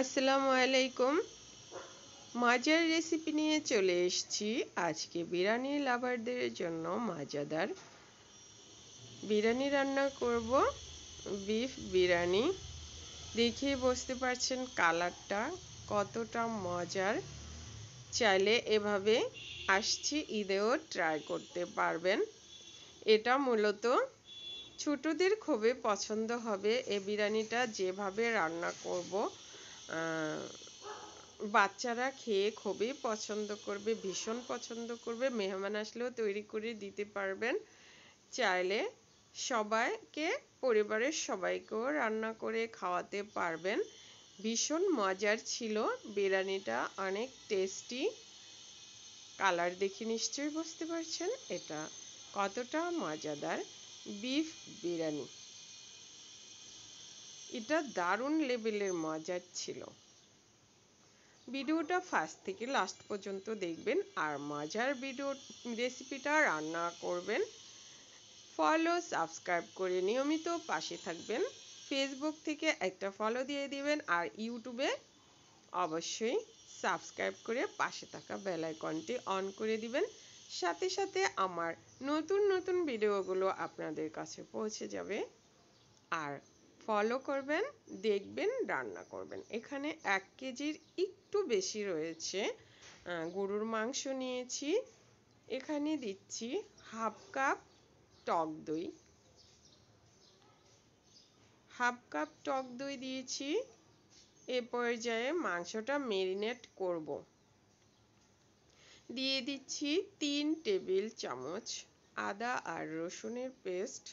আসসালামু আলাইকুম। মজার রেসিপি নিয়ে চলে এসেছি। আজকে বিরিয়ানি লাভারদের জন্য মজাদার বিরিয়ানি রান্না করব। বিফ বিরিয়ানি। দেখে বুঝতে পারছেন কালারটা কতটা মজার। চাইলে এভাবে আসছি ঈদেও ট্রাই করতে পারবেন। এটা মূলত ছোটদের খুবই পছন্দ হবে। এই বিরিয়ানিটা যেভাবে রান্না করব বাচ্চারা খেয়ে খুবই পছন্দ করবে, ভীষণ পছন্দ করবে। মেহমান আসলেও তৈরি করে দিতে পারবেন। চাইলে সবাইকে, পরিবারের সবাইকেও রান্না করে খাওয়াতে পারবেন। ভীষণ মজার ছিল বিরিয়ানিটা, অনেক টেস্টি। কালার দেখে নিশ্চয়ই বুঝতে পারছেন এটা কতটা মজাদার বিফ বিরিয়ানি। এটা দারুণ লেভেলের মজার ছিল। ভিডিওটা ফার্স্ট থেকে লাস্ট পর্যন্ত দেখবেন আর মজার রেসিপিটা রান্না করবেন। ফলো সাবস্ক্রাইব করে নিয়মিত পাশে থাকবেন। ফেসবুক থেকে একটা ফলো দিয়ে দিবেন আর ইউটিউবে অবশ্যই সাবস্ক্রাইব করে পাশে থাকা বেল আইকনটি অন করে দিবেন। সাথে সাথে আমার নতুন নতুন ভিডিওগুলো আপনাদের কাছে পৌঁছে যাবে। আর ফলো করবেন, দেখবেন, রান্না করবেন। এখানে 1 কেজির একটু বেশি রয়েছে গরুর মাংস নিয়েছি। এখানে দিচ্ছি হাফ কাপ টক দই। হাফ কাপ টক দই দিয়েছি। এ পর্যায়ে মাংসটা ম্যারিনেট করব। দিয়ে দিচ্ছি 3 টেবিল চামচ আদা আর রসুনের পেস্ট।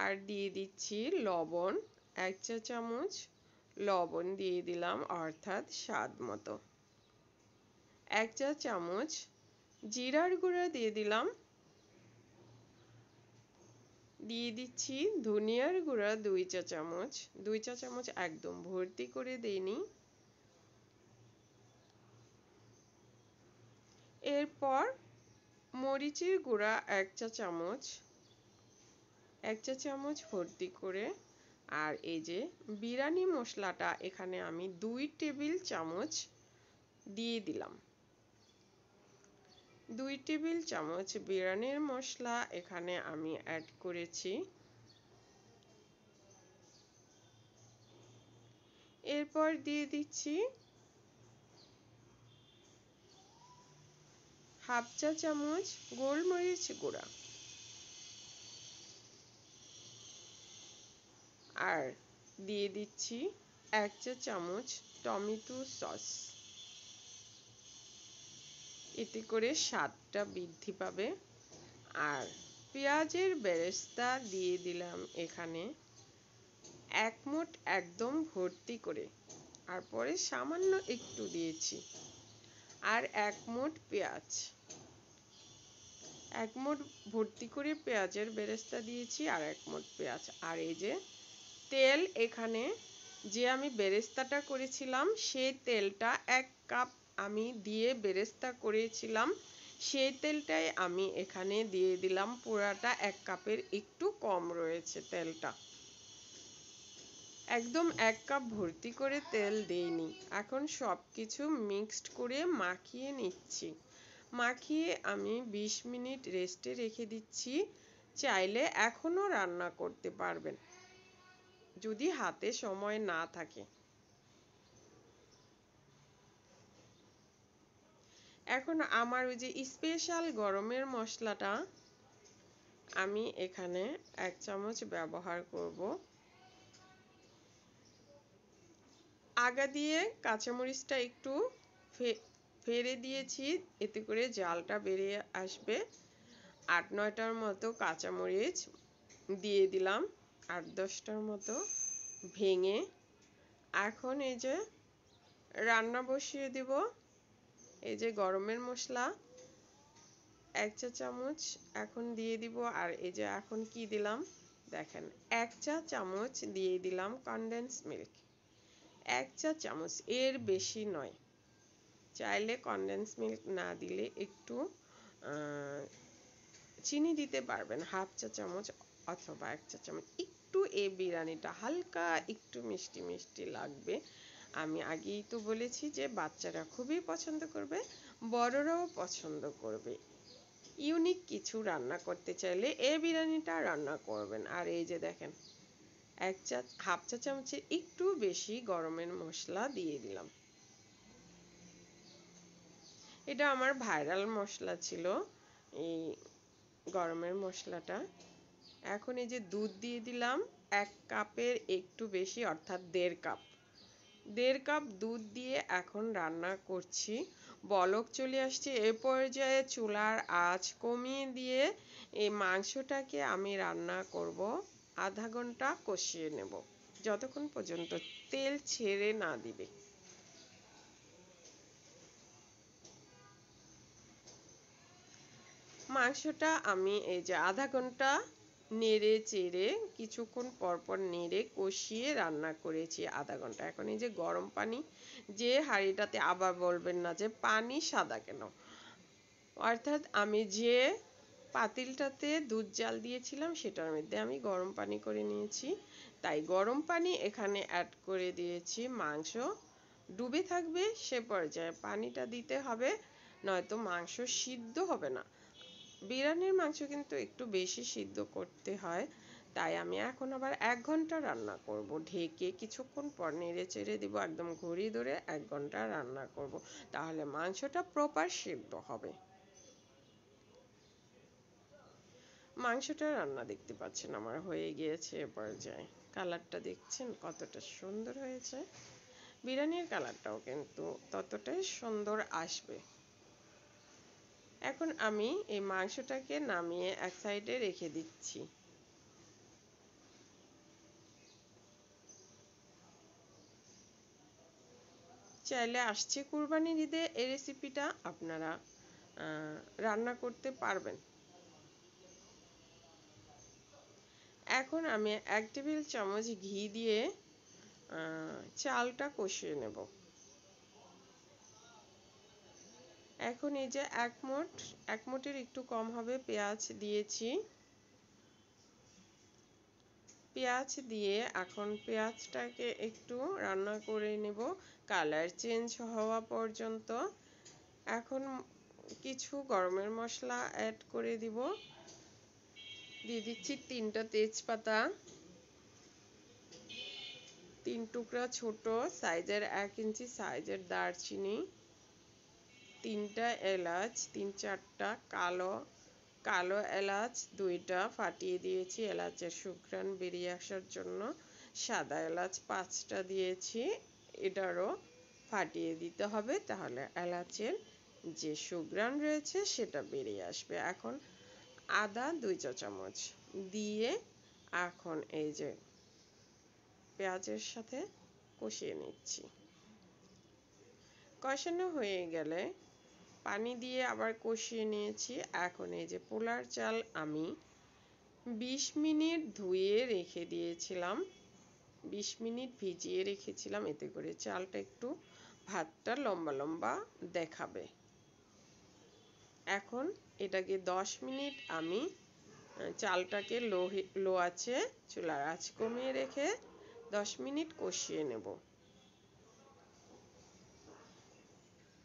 আর দিয়ে দিচ্ছি লবণ 1 চা চামচ। লবণ দিয়ে দিলাম অর্থাৎ স্বাদ মতো। 1 চা চামচ জিরার গুঁড়া দিয়ে দিলাম। দিয়ে দিচ্ছি ধনিয়ার গুঁড়া 2 চা চামচ। 2 চা চামচ একদম ভর্তি করে দেইনি। এরপর মরিচের গুঁড়া 1 চা চামচ। 1 চা চামচ ভর্তি করে। আর এই যে বিরিয়ানি মশলাটা এখানে আমি 2 টেবিল চামচ দিয়ে দিলাম। 2 টেবিল চামচ বিরিয়ানির মশলা এখানে আমি অ্যাড করেছি। এরপর দিয়ে দিচ্ছি হাফ চা চামচ গোলমরিচ গুঁড়া। আর দিয়ে দিচ্ছি 1 চা চামচ টমেটো সস। এতে করে স্বাদটা বৃদ্ধি পাবে। আর পেঁয়াজের বেরেস্তা দিয়ে দিলাম এখানে 1 মুঠ একদম ভর্তি করে। আর পরে সামান্য একটু দিয়েছি। আর 1 মুঠ পেঁয়াজ, 1 মুঠ ভর্তি করে পেঁয়াজের বেরেস্তা দিয়েছি আর 1 মুঠ পেঁয়াজ। আর এই যে তেল, এখানে যে আমি বেরেস্তাটা করেছিলাম সেই তেলটা 1 কাপ আমি দিয়ে বেরেস্তা করেছিলাম, সেই তেলটাই আমি এখানে দিয়ে দিলাম। পুরাটা 1 কাপের একটু কম রয়েছে তেলটা। একদম 1 কাপ ভর্তি করে তেল দেইনি। এখন সব কিছু মিক্সড করে মাখিয়ে নিচ্ছি। মাখিয়ে আমি 20 মিনিট রেস্টে রেখে দিচ্ছি। চাইলে এখনো রান্না করতে পারবেন যদি হাতে সময় না থাকে। এখন আমার ওই যে স্পেশাল গরমের মশলাটা আমি এখানে 1 চামচ ব্যবহার করব। আগা দিয়ে কাঁচামরিচটা একটু ফেড়ে দিয়েছি, এতে করে জালটা বেরিয়ে আসবে। 8-9টার মতো কাঁচামরিচ দিয়ে দিলাম, 8-10টার মতো ভেঙে। এখন এই যে রান্না বসিয়ে দিব। এই যে গরমের মশলা 1 চা চামচ এখন দিয়ে দিব। আর এই যে এখন কি দিলাম দেখেন, 1 চা চামচ দিয়ে দিলাম কনডেন্স মিল্ক। 1 চা চামচ, এর বেশি নয়। চাইলে কনডেন্স মিল্ক না দিলে একটু চিনি দিতে পারবেন 1/2 চা চামচ অথবা 1 চা চামচ। একটু এই বিরিয়ানিটা হালকা একটু মিষ্টি মিষ্টি লাগবে। আমি আগেই তো বলেছি যে বাচ্চারা খুবই পছন্দ করবে, বড়রাও পছন্দ করবে। ইউনিক কিছু রান্না করতে চাইলে এই বিরিয়ানিটা রান্না করবেন। আর এই যে দেখেন 1/2 চা চামচের একটু বেশি গরমের মশলা দিয়ে দিলাম। এটা আমার ভাইরাল মশলা ছিল এই গরমের মশলাটা। এখন এই যে দুধ দিয়ে দিলাম 1 কাপের একটু বেশি, অর্থাৎ 1.5 কাপ। 1.5 কাপ দুধ দিয়ে এখন রান্না করছি। বলক চলে আসছে, এ পর্যায়ে চুলার আঁচ কমিয়ে দিয়ে এই মাংসটাকে আমি রান্না করব। আধা ঘন্টা কষিয়ে নেব, যতক্ষণ পর্যন্ত তেল ছেড়ে না দিবে। মাংসটা আমি এই যে আধা ঘন্টা নেড়ে চেড়ে কিছুক্ষণ পরপর নেড়ে কষিয়ে রান্না করেছি আধা ঘন্টা। এখন এই যে গরম পানি, যে হাঁড়িটাতে আবার বলবেন না যে পানি সাদা কেন, অর্থাৎ আমি যে পাতিলটাতে দুধ জাল দিয়েছিলাম সেটার মধ্যে আমি গরম পানি করে নিয়েছি। তাই গরম পানি এখানে অ্যাড করে দিয়েছি। মাংস ডুবে থাকবে সে পর্যায়ে পানিটা দিতে হবে, নয়তো মাংস সিদ্ধ হবে না। বিরিয়ানির মাংস কিন্তু একটু বেশি সিদ্ধ করতে হয়। তাই আমি এখন আবার 1 ঘন্টা রান্না করব। ঢেকে কিছুক্ষণ পর নেড়ে চেড়ে দিব, একদম ঘড়ি ধরে 1 ঘন্টা রান্না করব, তাহলে মাংসটা প্রপার সিদ্ধ হবে। মাংসটা রান্না দেখতে পাচ্ছেন আমার হয়ে গিয়েছে এ পর্যায়ে। কালারটা দেখছেন কতটা সুন্দর হয়েছে। বিরিয়ানির কালারটাও কিন্তু ততটাই সুন্দর আসবে। এখন আমি এই মাংসটাকে নামিয়ে এক সাইডে রেখে দিচ্ছি। চাইলে আসছে কুরবানির ঈদে এই রেসিপিটা আপনারা রান্না করতে পারবেন। এখন আমি 1 টেবিল চামচ ঘি দিয়ে চালটা কষিয়ে নেব। এখন এই যে এক মুঠের একটু কম হবে পেঁয়াজ দিয়েছি। পেঁয়াজ দিয়ে এখন পেঁয়াজটাকে একটু রান্না করে নেব কালার চেঞ্জ হওয়া পর্যন্ত। এখন কিছু গরমের মশলা অ্যাড করে দিব। দিয়ে দিচ্ছি 3টা তেজপাতা, 3 টুকরা ছোট সাইজের 1 ইঞ্চি সাইজের দারচিনি, 3টা এলাচ, 3-4টা কালো এলাচ 2টা ফাটিয়ে দিয়েছি এলাচের সুঘ্রাণ বেরিয়ে আসার জন্য। সাদা এলাচ 5টা দিয়েছি, এটারও ফাটিয়ে দিতে হবে, তাহলে এলাচের যে সুঘ্রাণ রয়েছে সেটা বেরিয়ে আসবে। এখন আদা 2 চা চামচ দিয়ে এখন এই যে পেঁয়াজের সাথে কষিয়ে নিচ্ছি। কষানো হয়ে গেলে পানি দিয়ে আবার কষিয়ে নিয়েছি। এখন এই যে পোলার চাল আমি 20 মিনিট ধুয়ে রেখে দিয়েছিলাম, 20 মিনিট ভিজিয়ে রেখেছিলাম, এতে করে চালটা একটু ভাতটা লম্বা লম্বা দেখাবে। এখন এটাকে 10 মিনিট আমি চালটাকে লো আছে চুলার আঁচ কমিয়ে রেখে 10 মিনিট কষিয়ে নেব।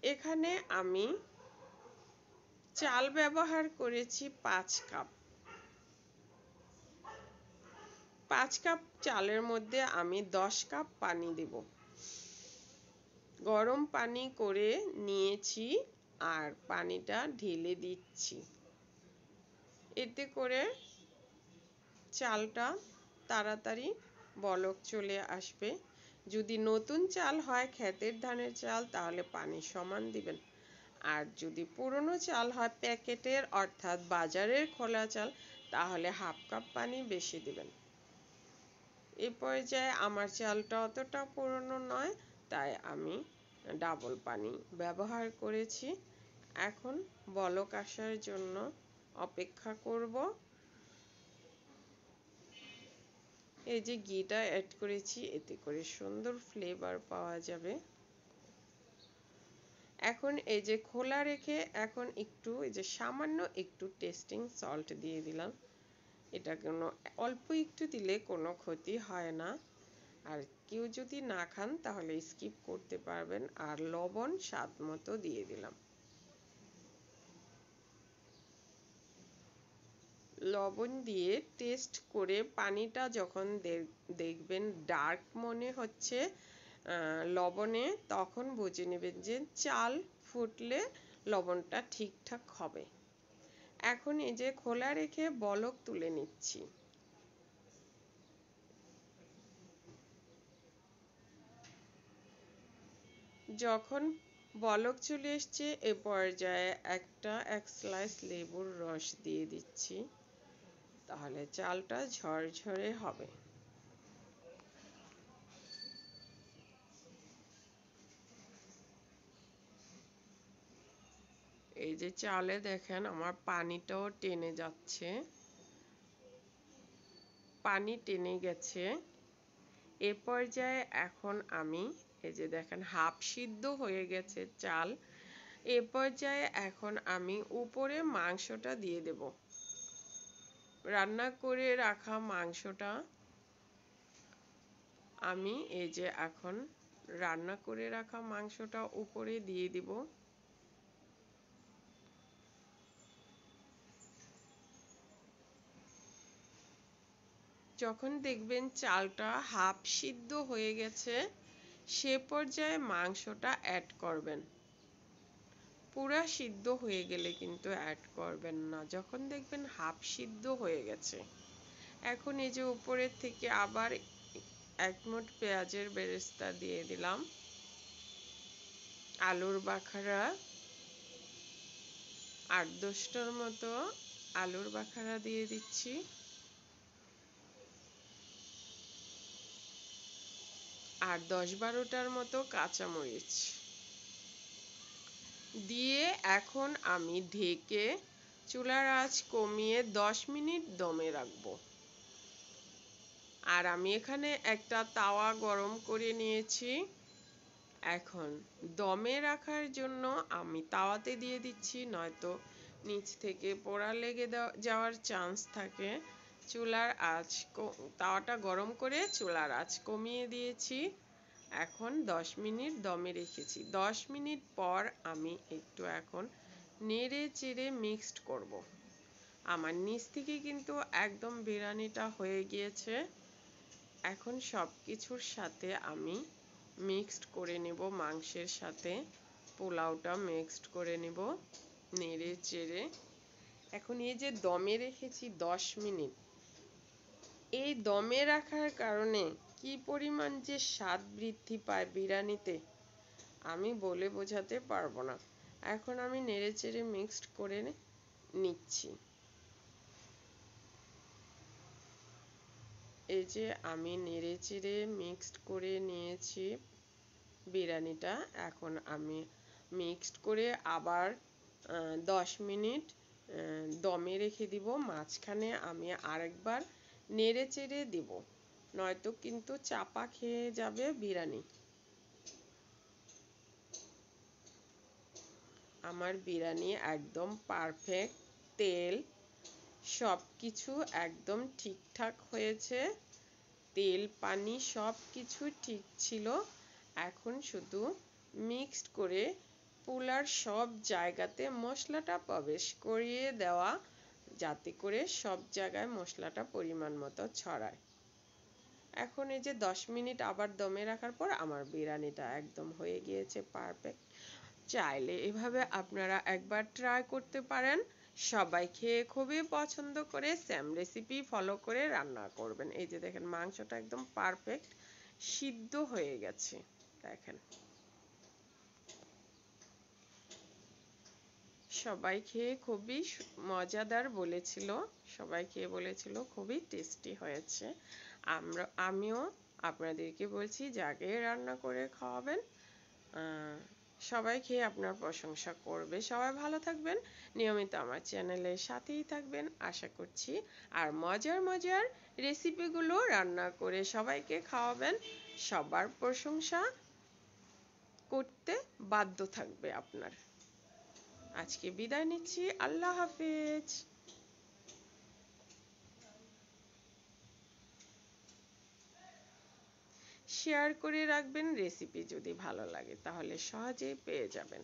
এখানে আমি চাল ব্যবহার করেছি 5 কাপ। 5 কাপ চালের মধ্যে আমি 10 কাপ পানি দেব। গরম পানি করে নিয়েছি আর পানিটা ঢেলে দিচ্ছি। এতে করে চালটা তাড়াতাড়ি বলক চলে আসবে। যদি নতুন চাল হয় ক্ষেতের ধানের চাল তাহলে পানি সমান দিবেন, আর যদি পুরনো চাল হয় প্যাকেটের অর্থাৎ বাজারের খোলা চাল তাহলে 1/2 কাপ পানি বেশি দিবেন। এই পর্যায়ে আমার চালটা অতটা পুরনো নয়, তাই আমি ডাবল পানি ব্যবহার করেছি। এখন বলক আসার জন্য অপেক্ষা করব। এই যে ঘিটা অ্যাড করেছি এতে করে সুন্দর ফ্লেভার পাওয়া যাবে। এখন এই যে খোলা রেখে এখন একটু এই যে সামান্য একটু টেস্টিং সল্ট দিয়ে দিলাম। এটা কোনো অল্প একটু দিলে কোনো ক্ষতি হয় না, আর কেউ যদি না খান তাহলে স্কিপ করতে পারবেন। আর লবণ স্বাদ মতো দিয়ে দিলাম। লবণ দিয়ে টেস্ট করে পানিটা যখন দেখবেন ডার্ক মনে হচ্ছে লবণে, তখন বুঝে নেবেন যে চাল ফুটলে লবণটা ঠিকঠাক হবে। এখন এই যে খোলা রেখে বলক তুলে নিচ্ছি। যখন বলক চলে এসছে এ পর্যায়ে এক স্লাইস লেবুর রস দিয়ে দিচ্ছি, তাহলে চালটা ঝরঝরে হবে। এই যে চালে দেখেন আমার পানিটাও টেনে যাচ্ছে, পানি টেনে গেছে। এ পর্যায়ে এখন আমি এই যে দেখেন হাফ সিদ্ধ হয়ে গেছে চাল। এ পর্যায়ে এখন আমি উপরে মাংসটা দিয়ে দেব। রান্না করে রাখা মাংসটা আমি এই যে এখন রান্না করে রাখা মাংসটা উপরে দিয়ে দিব। যখন দেখবেন চালটা হাফ সিদ্ধ হয়ে গেছে সে পর্যায়ে মাংসটা অ্যাড করবেন। পুরা সিদ্ধ হয়ে গেলে কিন্তু অ্যাড করবেন না, যখন দেখবেন হাফ সিদ্ধ হয়ে গেছে। এখন এই যে উপরের থেকে আবার এক মুঠ পেঁয়াজের বেরেস্তা দিয়ে দিলাম। আলুর বাখারা ৮-১০টার মতো আলুর বাখারা দিয়ে দিচ্ছি। আর ১০-১২টার মতো কাঁচামরিচ দিয়ে এখন আমি ঢেকে চুলার আঁচ কমিয়ে ১০ মিনিট দমে রাখবো। আর আমি এখানে একটা তাওয়া গরম করে নিয়েছি। এখন দমে রাখার জন্য আমি তাওয়াতে দিয়ে দিচ্ছি, নয়তো নিচ থেকে পোড়া লেগে যাওয়ার চান্স থাকে। চুলার আঁচ তাওয়াটা গরম করে চুলার আঁচ কমিয়ে দিয়েছি। এখন ১০ মিনিট দমে রেখেছি। ১০ মিনিট পর আমি একটু এখন নেড়ে চেড়ে মিক্সড করব। আমার নিচ থেকে কিন্তু একদম বিরিয়ানিটা হয়ে গিয়েছে। এখন সব কিছুর সাথে আমি মিক্সড করে নেব, মাংসের সাথে পোলাওটা মিক্সড করে নেব নেড়ে চেড়ে। এখন এই যে দমে রেখেছি ১০ মিনিট, এই দমে রাখার কারণে কি পরিমাণ যে স্বাদ বৃদ্ধি পায় বিরিয়ানিতে আমি বলে বোঝাতে পারবো না। এখন আমি নেড়ে চেড়ে মিক্সড করে নিচ্ছি। এই যে আমি নেড়ে চেড়ে মিক্সড করে নিয়েছি বিরিয়ানিটা। এখন আমি মিক্সড করে আবার ১০ মিনিট দমে রেখে দিব। মাঝখানে আমি আরেকবার নেড়ে চেড়ে দিব, নয়তো কিন্তু চাপা খেয়ে যাবে বিরিয়ানি। আমার বিরিয়ানি একদম পারফেক্ট, তেল সব কিছু একদম ঠিকঠাক হয়েছে, তেল পানি সব কিছু ঠিক ছিল। এখন শুধু মিক্সড করে পোলার সব জায়গাতে মশলাটা প্রবেশ করিয়ে দেওয়া, যাতে করে সব জায়গায় মশলাটা পরিমাণ মতো ছড়ায়। এখন এই যে ১০ মিনিট আবার দমে রাখার পর আমার বিরিয়ানিটা একদম হয়ে গিয়েছে পারফেক্ট। চাইলে এভাবে আপনারা একবার ট্রাই করতে পারেন। সবাই খেয়ে খুবই পছন্দ করে সেম রেসিপি ফলো করে রান্না করবেন। এই যে দেখেন মাংসটা একদম পারফেক্ট সিদ্ধ হয়ে গেছে। দেখেন সবাই খেয়ে খুবই মজাদার বলেছিল, সবাই খেয়ে বলেছিল খুবই টেস্টি হয়েছে। আমিও আপনাদেরকে বলছি যে আগে রান্না করে খাওয়াবেন, সবাই খেয়ে আপনার প্রশংসা করবে। সবাই ভালো থাকবেন, নিয়মিত আমার চ্যানেলের সাথেই থাকবেন আশা করছি। আর মজার মজার রেসিপিগুলো রান্না করে সবাইকে খাওয়াবেন, সবার প্রশংসা করতে বাধ্য থাকবে আপনার। আজকে বিদায় নিচ্ছি, আল্লাহ হাফেজ। শেয়ার করে রাখবেন, রেসিপি যদি ভালো লাগে তাহলে সহজেই পেয়ে যাবেন।